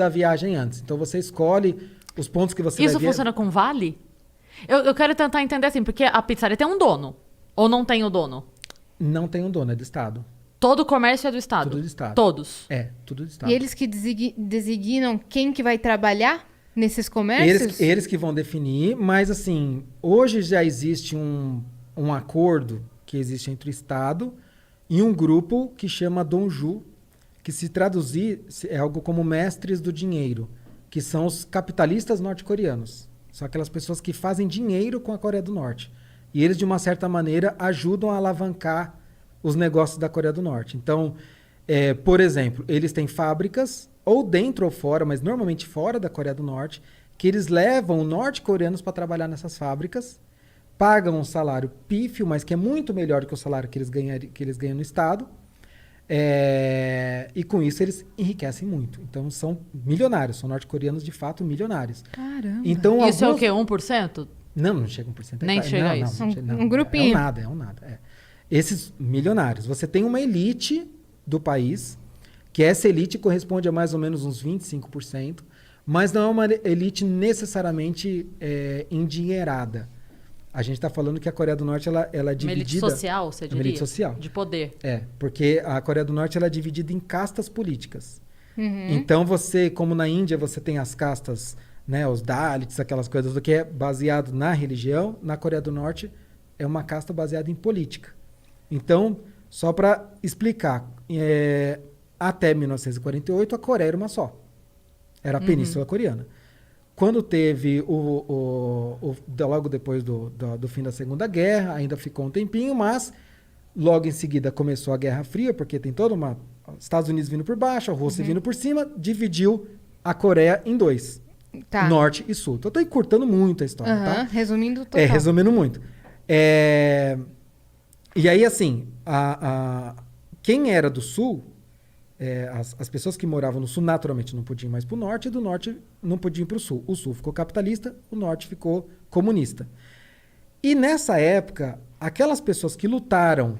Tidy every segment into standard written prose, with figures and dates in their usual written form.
da viagem antes. Então você escolhe os pontos que você Isso vai ver. funciona com vale? Eu quero tentar entender assim, porque a pizzaria tem um dono. Ou não tem o dono? Não tem um dono, é do Estado. Todo o comércio é do Estado? Tudo do Estado. Todos? Tudo do Estado. E eles que designam quem que vai trabalhar nesses comércios? Eles que vão definir, mas assim, hoje já existe um acordo que existe entre o Estado e um grupo que chama Donju, que se traduzir é algo como mestres do dinheiro, que são os capitalistas norte-coreanos. São aquelas pessoas que fazem dinheiro com a Coreia do Norte. E eles, de uma certa maneira, ajudam a alavancar os negócios da Coreia do Norte. Então, por exemplo, eles têm fábricas, ou dentro ou fora, mas normalmente fora da Coreia do Norte, que eles levam norte-coreanos para trabalhar nessas fábricas, pagam um salário pífio, mas que é muito melhor que o salário que eles ganham no Estado. E com isso eles enriquecem muito. Então são milionários, são norte-coreanos de fato milionários. Caramba. Então, Isso é o quê? 1%? Não chega a 1%. Nem chega a isso. Um grupinho. É um nada. Esses milionários. Você tem uma elite do país, que essa elite corresponde a mais ou menos uns 25%, mas não é uma elite necessariamente endinheirada. A gente está falando que a Coreia do Norte ela é dividida... Uma elite social, você diria? Uma elite social. De poder. Porque a Coreia do Norte ela é dividida em castas políticas. Uhum. Então você, como na Índia, você tem as castas, né, os Dalits, aquelas coisas do que é baseado na religião. Na Coreia do Norte é uma casta baseada em política. Então, só para explicar, até 1948 a Coreia era uma só. Era a Península Coreana. Quando teve logo depois do fim da Segunda Guerra, ainda ficou um tempinho, mas logo em seguida começou a Guerra Fria, porque tem toda uma... Estados Unidos vindo por baixo, a Rússia vindo por cima, dividiu a Coreia em dois. Tá. Norte e Sul. Então eu tô encurtando muito a história, tá? Resumindo total. Resumindo muito. E aí, assim, quem era do Sul... as pessoas que moravam no Sul naturalmente não podiam ir mais para o Norte, e do Norte não podiam ir para o Sul. O Sul ficou capitalista, o Norte ficou comunista. E nessa época, aquelas pessoas que lutaram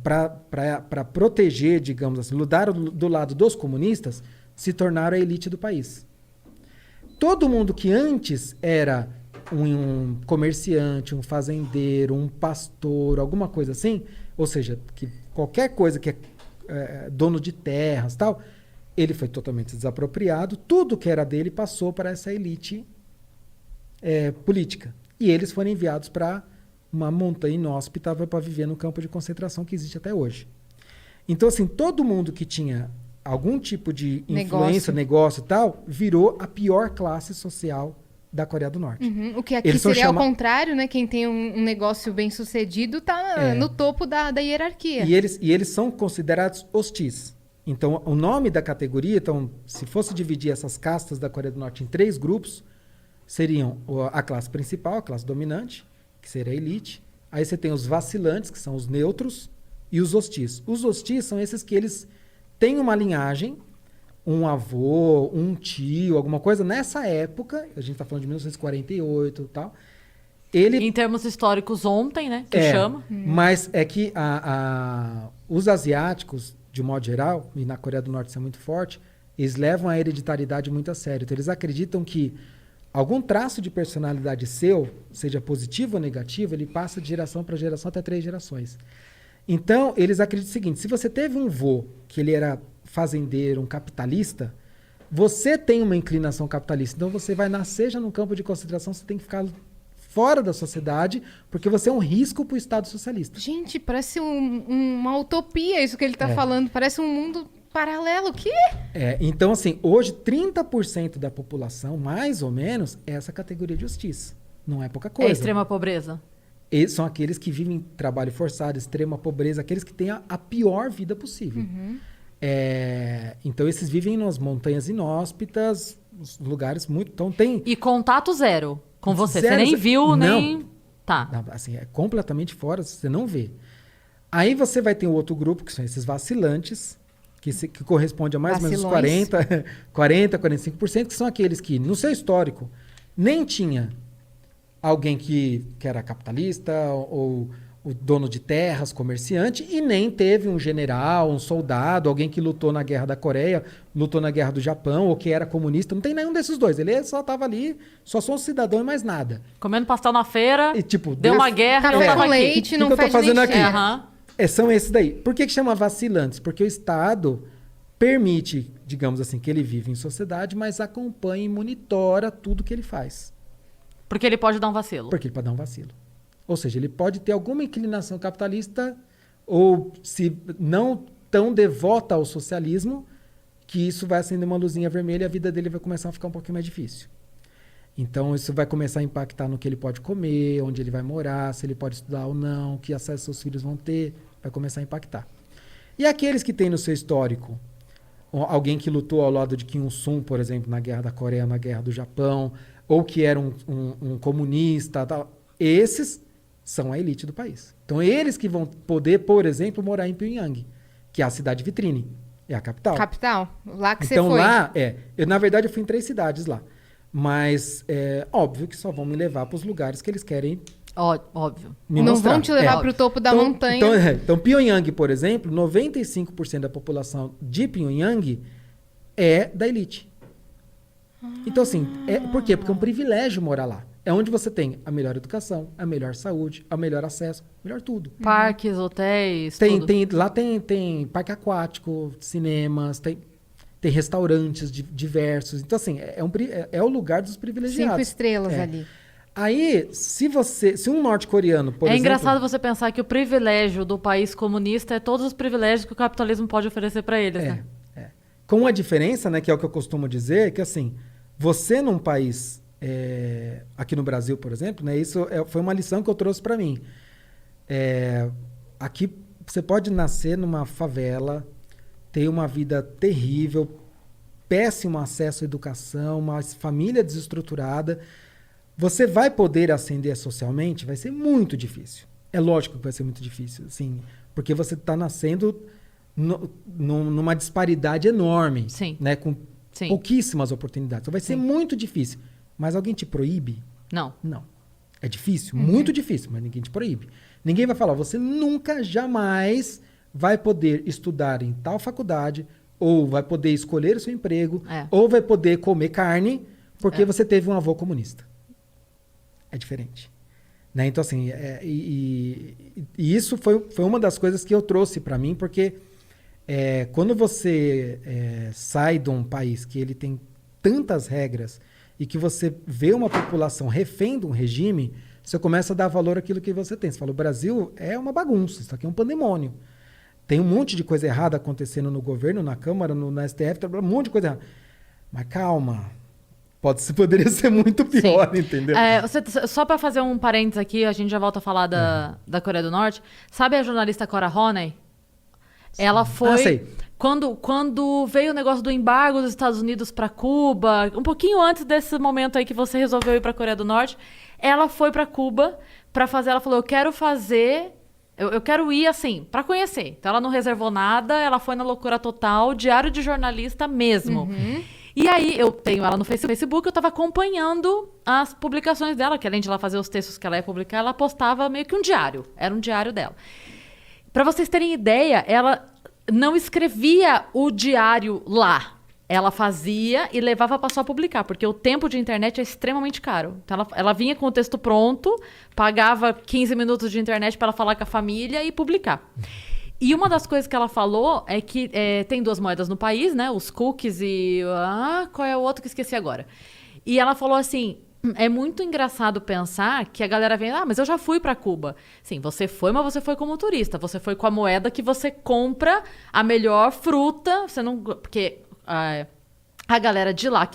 para proteger, digamos assim, lutaram do lado dos comunistas, se tornaram a elite do país. Todo mundo que antes era um comerciante, um fazendeiro, um pastor, alguma coisa assim, ou seja, que qualquer coisa que é dono de terras e tal, ele foi totalmente desapropriado, tudo que era dele passou para essa elite política. E eles foram enviados para uma montanha inóspita para viver no campo de concentração que existe até hoje. Então, assim, todo mundo que tinha algum tipo de influência, negócio e tal, virou a pior classe social da Coreia do Norte. O que aqui seria ao contrário, né? Quem tem um negócio bem sucedido está no topo da hierarquia. E eles são considerados hostis. Então, o nome da categoria, então, se fosse dividir essas castas da Coreia do Norte em 3 grupos, seriam a classe principal, a classe dominante, que seria a elite. Aí você tem os vacilantes, que são os neutros, e os hostis. Os hostis são esses que eles têm uma linhagem, um avô, um tio, alguma coisa. Nessa época, a gente está falando de 1948 e tal, Em termos históricos, ontem, né? Que chama. Mas é que os asiáticos, de modo geral, e na Coreia do Norte isso é muito forte, eles levam a hereditariedade muito a sério. Então, eles acreditam que algum traço de personalidade seu, seja positivo ou negativo, ele passa de geração para geração até 3 gerações. Então, eles acreditam o seguinte: se você teve um vô que ele era fazendeiro, um capitalista, você tem uma inclinação capitalista. Então, você vai nascer já num campo de concentração, você tem que ficar fora da sociedade, porque você é um risco para o Estado socialista. Gente, parece uma utopia isso que ele está falando. Parece um mundo paralelo. O quê? Então, assim, hoje 30% da população, mais ou menos, é essa categoria de justiça. Não é pouca coisa. É extrema pobreza? Eles são aqueles que vivem trabalho forçado, extrema pobreza, aqueles que têm a pior vida possível. Então, esses vivem nas montanhas inóspitas, lugares muito... Então, tem... E contato zero com você? Zero, você nem viu, não. nem... Tá. Não, assim, é completamente fora, você não vê. Aí você vai ter o outro grupo, que são esses vacilantes, que corresponde a mais ou menos 45%, que são aqueles que, no seu histórico, nem tinha alguém que era capitalista ou o dono de terras, comerciante, e nem teve um general, um soldado, alguém que lutou na Guerra da Coreia, lutou na Guerra do Japão, ou que era comunista. Não tem nenhum desses dois. Ele só estava ali, só sou um cidadão e mais nada. Comendo pastel na feira, E, tipo, deu uma guerra, eu Café tava com aqui. leite, Que não que eu tô faz fazendo nem aqui? cheiro. Aham. São esses daí. Por que chama vacilantes? Porque o Estado permite, digamos assim, que ele vive em sociedade, mas acompanha e monitora tudo que ele faz. Porque ele pode dar um vacilo. Porque ele pode dar um vacilo. Ou seja, ele pode ter alguma inclinação capitalista ou se não tão devota ao socialismo, que isso vai acender uma luzinha vermelha e a vida dele vai começar a ficar um pouquinho mais difícil. Então, isso vai começar a impactar no que ele pode comer, onde ele vai morar, se ele pode estudar ou não, que acesso seus filhos vão ter, vai começar a impactar. E aqueles que têm no seu histórico alguém que lutou ao lado de Kim Il-sung, por exemplo, na Guerra da Coreia, na Guerra do Japão, ou que era um comunista, tal, esses são a elite do país. Então, eles que vão poder, por exemplo, morar em Pyongyang, que é a cidade vitrine, é a capital. Capital, lá que Então, você foi. lá, na verdade, eu fui em 3 cidades lá. Mas é óbvio que só vão me levar para os lugares que eles querem Óbvio. me Não mostrar. vão te levar É. pro topo da Então, montanha. Então, Pyongyang, por exemplo, 95% da população de Pyongyang é da elite. Então, assim, por quê? Porque é um privilégio morar lá. É onde você tem a melhor educação, a melhor saúde, o melhor acesso, melhor tudo. Parques, hotéis, tudo. Lá tem parque aquático, cinemas, tem restaurantes diversos. Então, assim, é o lugar dos 5 privilegiados. estrelas É. ali. Aí, se um norte-coreano, por É exemplo... engraçado você pensar que o privilégio do país comunista é todos os privilégios que o capitalismo pode oferecer para eles, né? Com a diferença, né, que é o que eu costumo dizer, que assim, você num país, aqui no Brasil, por exemplo, né, isso foi uma lição que eu trouxe para mim. Aqui você pode nascer numa favela, ter uma vida terrível, péssimo acesso à educação, uma família desestruturada. Você vai poder ascender socialmente? Vai ser muito difícil. É lógico que vai ser muito difícil, assim, porque você está nascendo numa disparidade enorme, Sim. né, com Sim. pouquíssimas oportunidades. Então vai ser muito difícil. Mas alguém te proíbe? Não. Não. É difícil, muito difícil, mas ninguém te proíbe. Ninguém vai falar, você nunca, jamais vai poder estudar em tal faculdade, ou vai poder escolher o seu emprego, ou vai poder comer carne, porque você teve um avô comunista. É diferente. Né? Então, assim, e isso foi uma das coisas que eu trouxe para mim, porque quando você sai de um país que ele tem tantas regras e que você vê uma população refém de um regime, você começa a dar valor àquilo que você tem. Você fala, o Brasil é uma bagunça, isso aqui é um pandemônio. Tem um monte de coisa errada acontecendo no governo, na Câmara, na STF, um monte de coisa errada. Mas calma, poderia ser muito pior, entendeu? Só para fazer um parênteses aqui, a gente já volta a falar da Coreia do Norte. Sabe a jornalista Cora Honey? Ela foi... sei. Quando veio o negócio do embargo dos Estados Unidos para Cuba, um pouquinho antes desse momento aí que você resolveu ir para a Coreia do Norte, ela foi para Cuba para fazer... Ela falou, eu quero fazer... Eu quero ir, assim, para conhecer. Então, ela não reservou nada, ela foi na loucura total, diário de jornalista mesmo. E aí, eu tenho ela no Facebook, eu estava acompanhando as publicações dela, que além de ela fazer os textos que ela ia publicar, ela postava meio que um diário. Era um diário dela. Para vocês terem ideia, ela não escrevia o diário lá. Ela fazia e levava para só publicar, porque o tempo de internet é extremamente caro. Então, ela vinha com o texto pronto, pagava 15 minutos de internet para ela falar com a família e publicar. E uma das coisas que ela falou é que tem 2 moedas no país, né? Os cookies e... qual é o outro que esqueci agora? E ela falou assim... É muito engraçado pensar que a galera vem... mas eu já fui para Cuba. Sim, você foi, mas você foi como turista. Você foi com a moeda que você compra a melhor fruta. Você não... Porque a galera de lá que